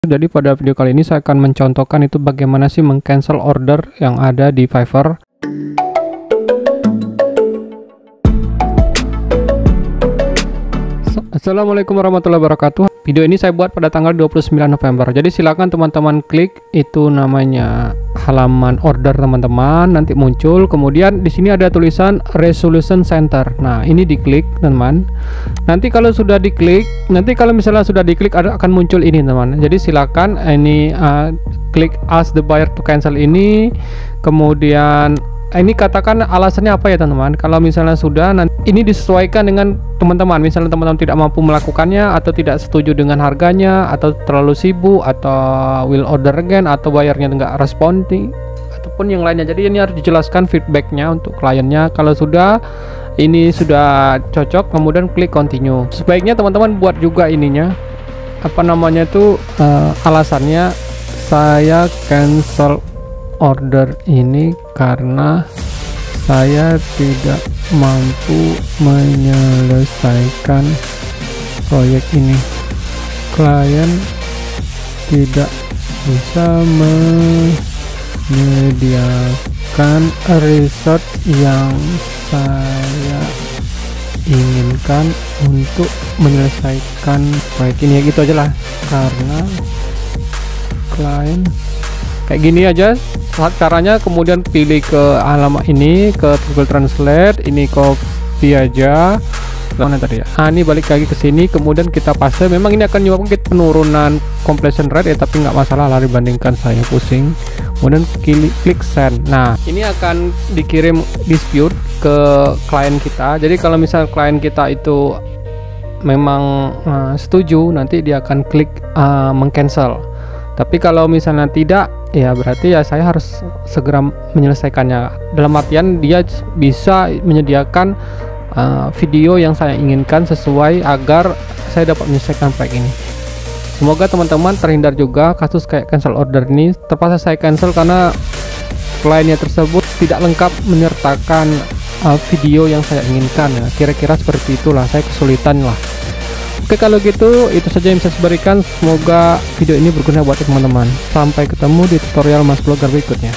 Jadi pada video kali ini saya akan mencontohkan itu bagaimana sih meng-cancel order yang ada di Fiverr. Assalamualaikum warahmatullahi wabarakatuh. Video ini saya buat pada tanggal 29 November. Jadi silakan teman-teman klik itu namanya halaman order teman-teman, nanti muncul. Kemudian di sini ada tulisan Resolution Center. Nah, ini diklik, teman. Nanti kalau sudah diklik, misalnya sudah diklik akan muncul ini, teman. Jadi silakan ini klik ask the buyer to cancel ini. Kemudian ini katakan alasannya apa ya, teman-teman. Kalau misalnya sudah, nanti ini disesuaikan dengan teman-teman. Misalnya teman-teman tidak mampu melakukannya, atau tidak setuju dengan harganya, atau terlalu sibuk, atau will order again, atau bayarnya nggak responding, ataupun yang lainnya. Jadi ini harus dijelaskan feedbacknya untuk kliennya. Kalau sudah, ini sudah cocok, kemudian klik continue. Sebaiknya teman-teman buat juga ininya, apa namanya itu alasannya, saya cancel order ini karena saya tidak mampu menyelesaikan proyek ini. Klien tidak bisa menyediakan resource yang saya inginkan untuk menyelesaikan proyek ini. Ya gitu aja lah, karena klien kayak gini aja caranya. Kemudian pilih ke alamat ini, ke Google Translate, ini copy aja. Mana tadi ya? Ini balik lagi ke sini, kemudian kita paste. Memang ini akan menyebabkan penurunan completion rate ya, tapi nggak masalah lah dibandingkan saya pusing. Kemudian klik send. Nah, ini akan dikirim dispute ke klien kita. Jadi kalau misal klien kita itu memang setuju, nanti dia akan klik meng-cancel. Tapi kalau misalnya tidak, ya berarti ya saya harus segera menyelesaikannya. Dalam artian dia bisa menyediakan video yang saya inginkan sesuai agar saya dapat menyelesaikan proyek ini. Semoga teman-teman terhindar juga kasus kayak cancel order ini. Terpaksa saya cancel karena kliennya tersebut tidak lengkap menyertakan video yang saya inginkan ya. Kira-kira seperti itulah, saya kesulitan lah. Oke, kalau gitu itu saja yang bisa saya berikan. Semoga video ini berguna buat teman-teman. Sampai ketemu di tutorial Mas Blogger berikutnya.